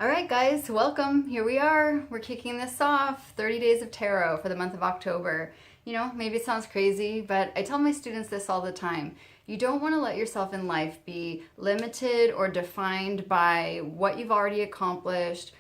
All right, guys, welcome. Here we are. We're kicking this off, 30 days of tarot for the month of October. You know, maybe it sounds crazy, but I tell my students this all the time. You don't want to let yourself in life be limited or defined by what you've already accomplished,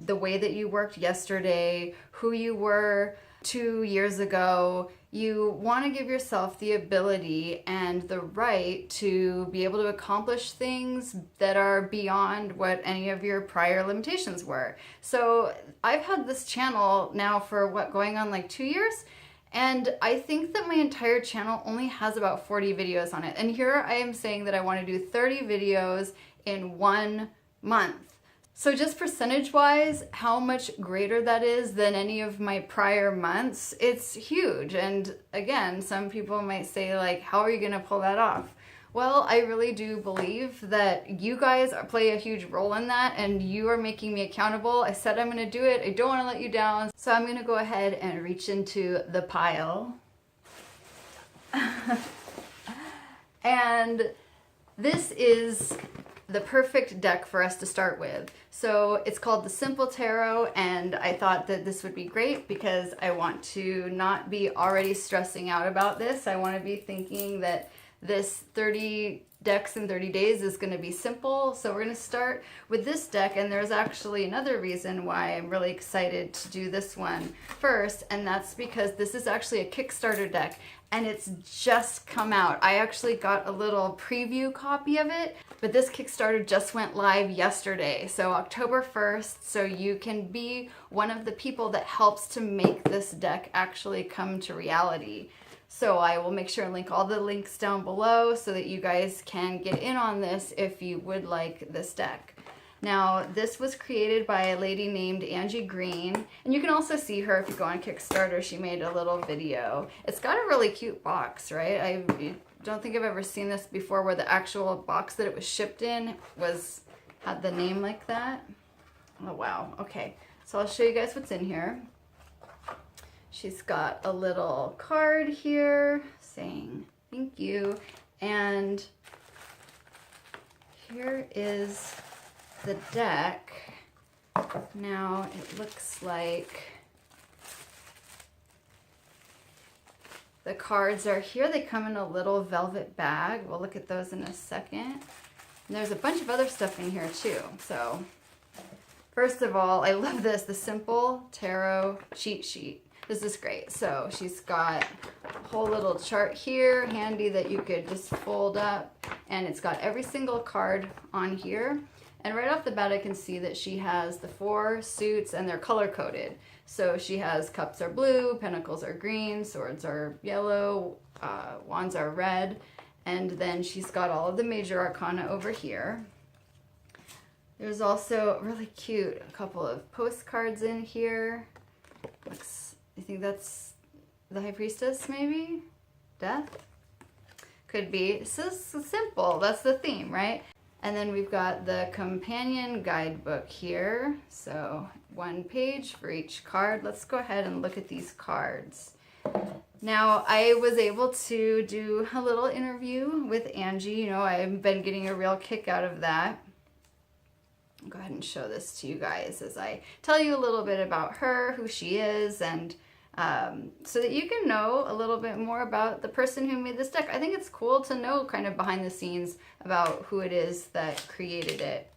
the way that you worked yesterday, who you were 2 years ago. You want to give yourself the ability and the right to be able to accomplish things that are beyond what any of your prior limitations were. So I've had this channel now for going on like 2 years. And I think that my entire channel only has about 40 videos on it. And here I am saying that I want to do 30 videos in 1 month. So just percentage-wise, how much greater that is than any of my prior months, it's huge. And again, some people might say like, how are you gonna pull that off? Well, I really do believe that you guys play a huge role in that and you are making me accountable. I said I'm gonna do it. I don't wanna let you down. So I'm gonna go ahead and reach into the pile. And this is the perfect deck for us to start with. So it's called the Simple Tarot, and I thought that this would be great because I want to not be already stressing out about this. I want to be thinking that this 30 decks in 30 days is going to be simple. So we're going to start with this deck, and there's actually another reason why I'm really excited to do this one first, and that's because this is actually a Kickstarter deck and it's just come out. I actually got a little preview copy of it, but this Kickstarter just went live yesterday, so October 1st, so you can be one of the people that helps to make this deck actually come to reality. So I will make sure and link all the links down below so that you guys can get in on this if you would like this deck. Now, this was created by a lady named Angie Green, and you can also see her if you go on Kickstarter. She made a little video. It's got a really cute box, right? I don't think I've ever seen this before where the actual box that it was shipped in had the name like that. Oh, wow. Okay, so I'll show you guys what's in here. She's got a little card here saying thank you, and here is the deck. Now it looks like the cards are here. They come in a little velvet bag. We'll look at those in a second. And there's a bunch of other stuff in here too. So first of all, I love this, the Simple Tarot cheat sheet. This is great. So she's got a whole little chart here, handy, that you could just fold up, and it's got every single card on here. And right off the bat, I can see that she has the 4 suits and they're color coded. So she has cups are blue, pentacles are green, swords are yellow, wands are red, and then she's got all of the major arcana over here. There's also really cute a couple of postcards in here. I think that's the High Priestess, maybe? Death? Could be. It's just simple. That's the theme, right? And then we've got the companion guidebook here. So 1 page for each card. Let's go ahead and look at these cards. Now, I was able to do a little interview with Angie. You know, I've been getting a real kick out of that. I'll go ahead and show this to you guys as I tell you a little bit about her, who she is, and so that you can know a little bit more about the person who made this deck. I think it's cool to know kind of behind the scenes about who it is that created it.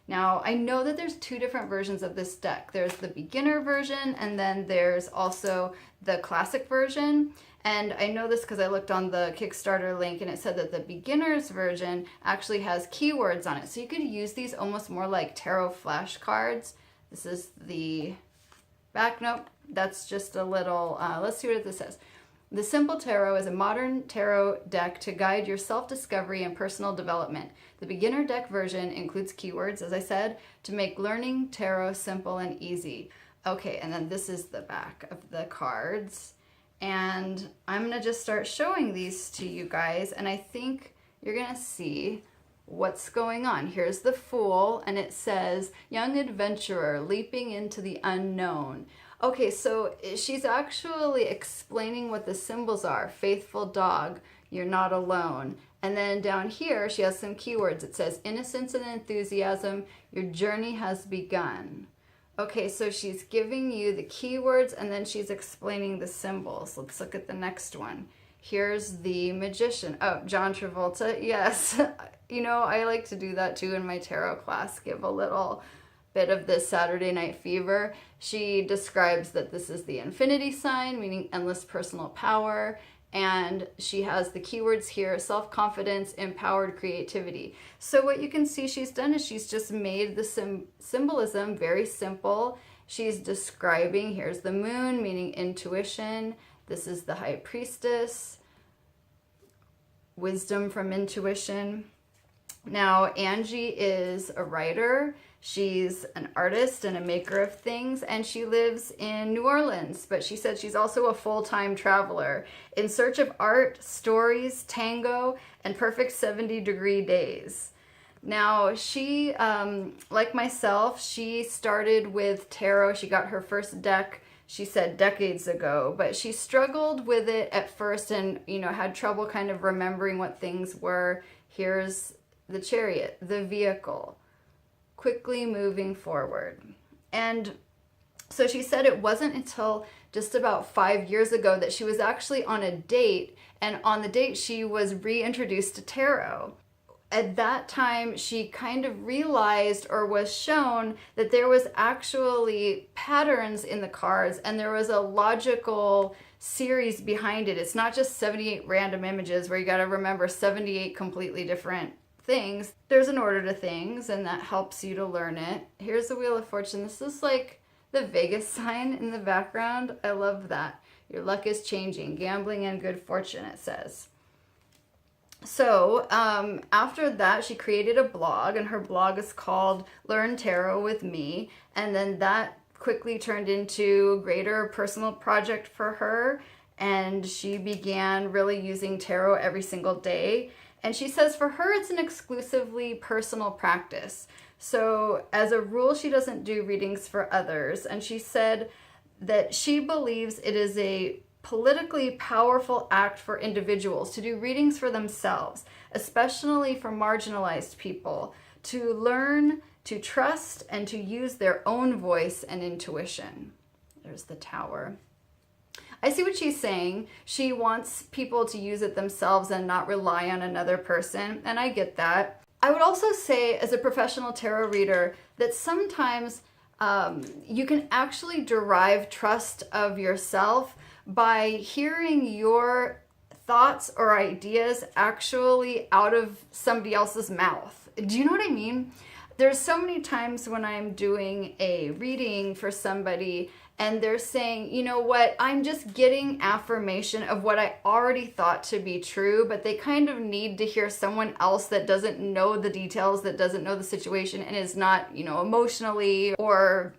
Now, I know that there's 2 different versions of this deck. There's the beginner version, and then there's also the classic version. And I know this because I looked on the Kickstarter link and it said that the beginner's version actually has keywords on it. So you could use these almost more like tarot flashcards. This is the back. Nope, that's just a little, let's see what this says. The Simple Tarot is a modern tarot deck to guide your self-discovery and personal development. The beginner deck version includes keywords, as I said, to make learning tarot simple and easy. Okay, and then this is the back of the cards. And I'm gonna just start showing these to you guys, and I think you're gonna see what's going on. Here's the Fool, and it says, young adventurer leaping into the unknown. Okay, so she's actually explaining what the symbols are. Faithful dog, You're not alone. And then down here, she has some keywords. It says, innocence and enthusiasm, your journey has begun. Okay, so she's giving you the keywords and then she's explaining the symbols. Let's look at the next one. Here's the magician. Oh, John Travolta. Yes. You know, I like to do that too in my tarot class, give a little bit of this Saturday Night Fever. She describes that this is the infinity sign, meaning endless personal power. And she has the keywords here, self-confidence, empowered creativity. So what you can see she's done is she's just made the symbolism very simple. She's describing, here's the moon, meaning intuition. This is the high priestess, wisdom from intuition. Now, Angie is a writer. She's an artist and a maker of things, and she lives in New Orleans, but she said she's also a full-time traveler in search of art, stories, tango, and perfect 70-degree days. Now, she, like myself, she started with tarot. She got her first deck, she said, decades ago, but she struggled with it at first and, you know, had trouble kind of remembering what things were. Here's the chariot, the vehicle, quickly moving forward. And so she said it wasn't until just about 5 years ago that she was actually on a date, and on the date she was reintroduced to tarot. At that time, she kind of realized or was shown that there was actually patterns in the cards and there was a logical series behind it. It's not just 78 random images where you got to remember 78 completely different things. There's an order to things, and that helps you to learn it. Here's the Wheel of Fortune. This is like the Vegas sign in the background. I love that. Your luck is changing, gambling and good fortune, it says. So after that, she created a blog, and her blog is called Learn Tarot with Me. And then that quickly turned into a greater personal project for her. And she began really using tarot every single day. And she says for her, it's an exclusively personal practice. So as a rule, she doesn't do readings for others. And she said that she believes it is a politically powerful act for individuals to do readings for themselves, especially for marginalized people, to learn to trust and to use their own voice and intuition. There's the Tower. I see what she's saying. She wants people to use it themselves and not rely on another person, and I get that. I would also say, as a professional tarot reader, that sometimes you can actually derive trust of yourself by hearing your thoughts or ideas actually out of somebody else's mouth. Do you know what I mean? There's so many times when I'm doing a reading for somebody and they're saying, you know what, I'm just getting affirmation of what I already thought to be true, but they kind of need to hear someone else that doesn't know the details, that doesn't know the situation, and is not, you know, emotionally or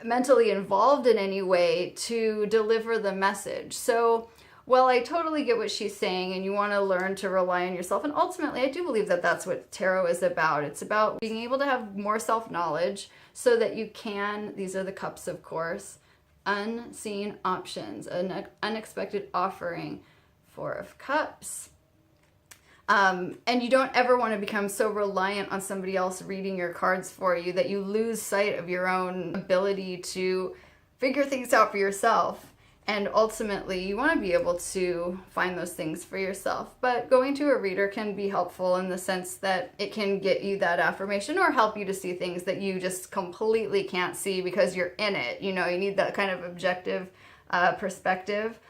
mentally involved in any way to deliver the message. So, well, I totally get what she's saying, and you want to learn to rely on yourself. And ultimately, I do believe that that's what tarot is about. It's about being able to have more self-knowledge so that you can, these are the cups, of course, unseen options, an unexpected offering, 4 of Cups. And you don't ever want to become so reliant on somebody else reading your cards for you that you lose sight of your own ability to figure things out for yourself. And ultimately, you want to be able to find those things for yourself. But going to a reader can be helpful in the sense that it can get you that affirmation or help you to see things that you just completely can't see because you're in it. You know, you need that kind of objective perspective.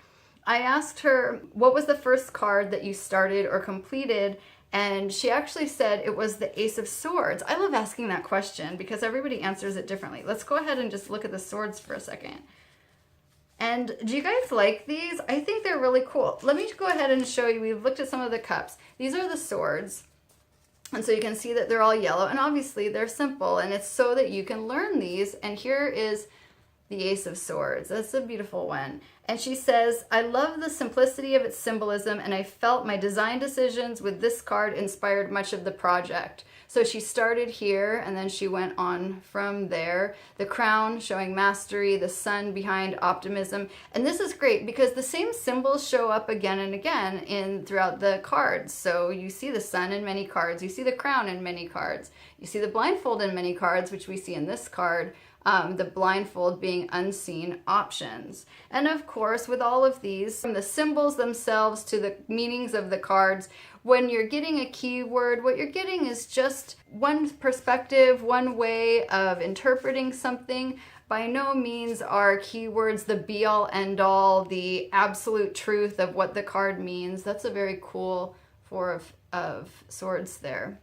I asked her, what was the first card that you started or completed? And she actually said it was the Ace of Swords. I love asking that question because everybody answers it differently. Let's go ahead and just look at the swords for a second. And do you guys like these? I think they're really cool. Let me go ahead and show you. We've looked at some of the cups. These are the swords. And so you can see that they're all yellow. And obviously they're simple. And it's so that you can learn these. And here is the Ace of Swords. That's a beautiful one. And she says, I love the simplicity of its symbolism, and I felt my design decisions with this card inspired much of the project. So she started here and then she went on from there. The crown showing mastery, the sun behind optimism. And this is great because the same symbols show up again and again throughout the cards. So you see the sun in many cards, you see the crown in many cards, you see the blindfold in many cards, which we see in this card. The blindfold being unseen options. And of course, with all of these, from the symbols themselves to the meanings of the cards, when you're getting a keyword, what you're getting is just one perspective, one way of interpreting something. By no means are keywords the be-all, end-all, the absolute truth of what the card means. That's a very cool Four of Swords there.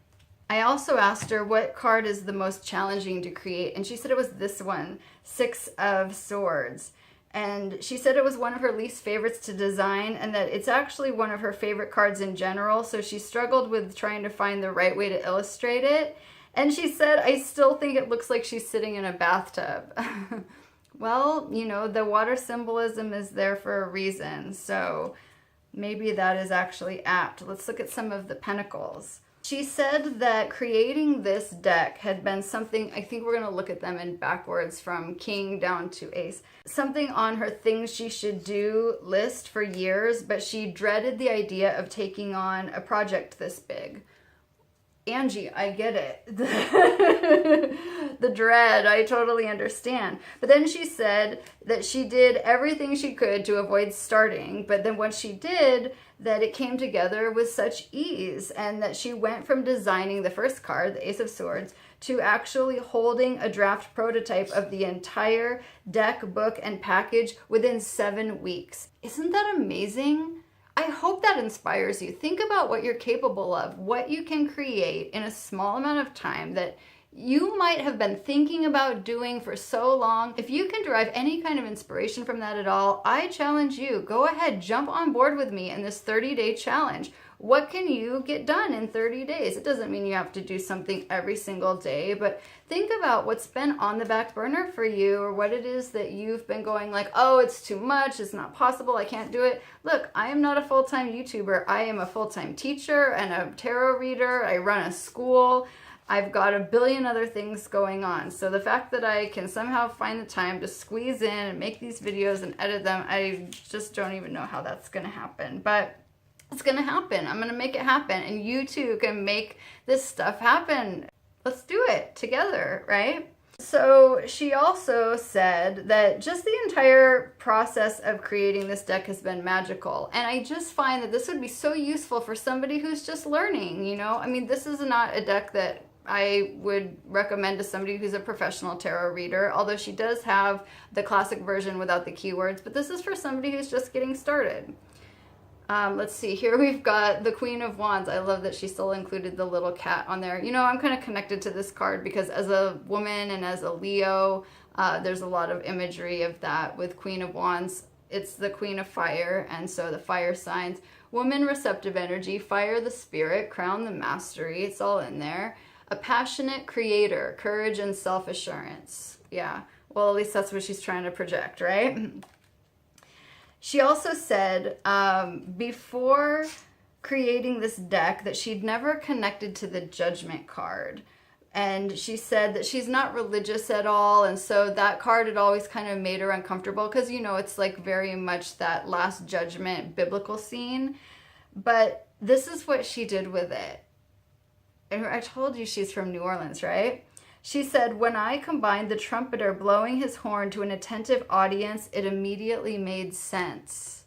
I also asked her what card is the most challenging to create, and she said it was this one, Six of Swords. And she said it was one of her least favorites to design, and that it's actually one of her favorite cards in general, so she struggled with trying to find the right way to illustrate it. And she said, I still think it looks like she's sitting in a bathtub. Well, you know, the water symbolism is there for a reason, so maybe that is actually apt. Let's look at some of the pentacles. She said that creating this deck had been something, I think we're going to look at them in backwards from King down to Ace, something on her things she should do list for years, but she dreaded the idea of taking on a project this big. Angie, I get it. The dread, I totally understand. But then she said that she did everything she could to avoid starting, but then once she did, that it came together with such ease, and that she went from designing the first card, the Ace of Swords, to actually holding a draft prototype of the entire deck, book, and package within 7 weeks. Isn't that amazing? I hope that inspires you. Think about what you're capable of, what you can create in a small amount of time that you might have been thinking about doing for so long. If you can derive any kind of inspiration from that at all, I challenge you, go ahead, jump on board with me in this 30-day challenge. What can you get done in 30 days? It doesn't mean you have to do something every single day, but think about what's been on the back burner for you, or what it is that you've been going like, oh, it's too much, it's not possible, I can't do it. Look, I am not a full-time YouTuber. I am a full-time teacher and a tarot reader. I run a school. I've got a billion other things going on. So the fact that I can somehow find the time to squeeze in and make these videos and edit them, I just don't even know how that's going to happen. But it's going to happen. I'm going to make it happen. And you too can make this stuff happen. Let's do it together, right? So she also said that just the entire process of creating this deck has been magical. And I just find that this would be so useful for somebody who's just learning, you know? I mean, this is not a deck that I would recommend to somebody who's a professional tarot reader, although she does have the classic version without the keywords, but this is for somebody who's just getting started. Let's see, here we've got the Queen of Wands. I love that she still included the little cat on there. You know, I'm kind of connected to this card because as a woman and as a Leo, there's a lot of imagery of that with Queen of Wands. It's the Queen of Fire, and so the fire signs. Woman, receptive energy, fire the spirit, crown the mastery. It's all in there. A passionate creator, courage and self-assurance. Yeah, well, at least that's what she's trying to project, right? She also said before creating this deck that she'd never connected to the Judgment card. And she said that she's not religious at all, and so that card had always kind of made her uncomfortable because, you know, it's like very much that Last Judgment biblical scene. But this is what she did with it. And I told you she's from New Orleans, right? She said, when I combined the trumpeter blowing his horn to an attentive audience, it immediately made sense.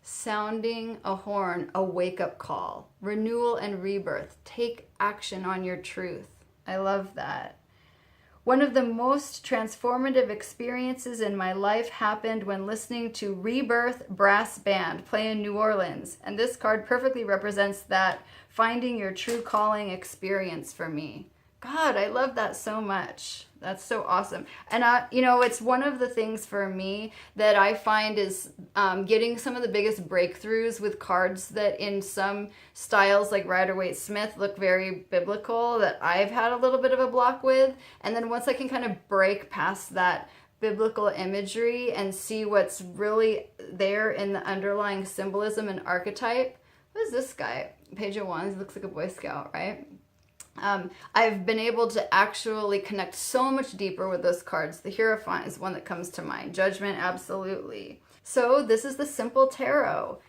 Sounding a horn, a wake-up call. Renewal and rebirth. Take action on your truth. I love that. One of the most transformative experiences in my life happened when listening to Rebirth Brass Band play in New Orleans. And this card perfectly represents that finding your true calling experience for me. God, I love that so much. That's so awesome. And, you know, it's one of the things for me that I find is getting some of the biggest breakthroughs with cards that in some styles like Rider-Waite-Smith look very biblical that I've had a little bit of a block with. And then once I can kind of break past that biblical imagery and see what's really there in the underlying symbolism and archetype. What is this guy? Page of Wands, looks like a Boy Scout, right? I've been able to actually connect so much deeper with those cards. The Hierophant is one that comes to mind. Judgment, absolutely. So this is the simple tarot.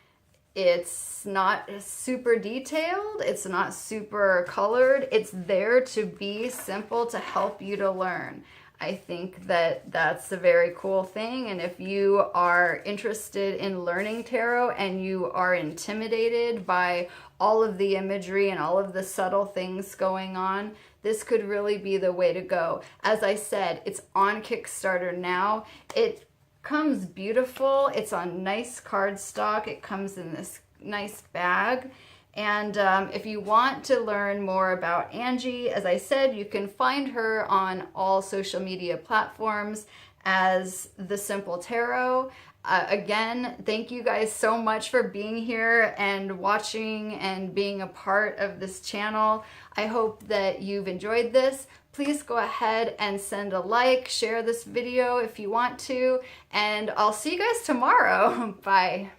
It's not super detailed. It's not super colored. It's there to be simple, to help you to learn. I think that that's a very cool thing. And if you are interested in learning tarot and you are intimidated by all of the imagery and all of the subtle things going on, this could really be the way to go. As I said, it's on Kickstarter now. It comes beautiful. It's on nice cardstock. It comes in this nice bag. And if you want to learn more about Angie, as I said, you can find her on all social media platforms as The Simple Tarot. Again, thank you guys so much for being here and watching and being a part of this channel. I hope that you've enjoyed this. Please go ahead and send a like, share this video if you want to, and I'll see you guys tomorrow. Bye.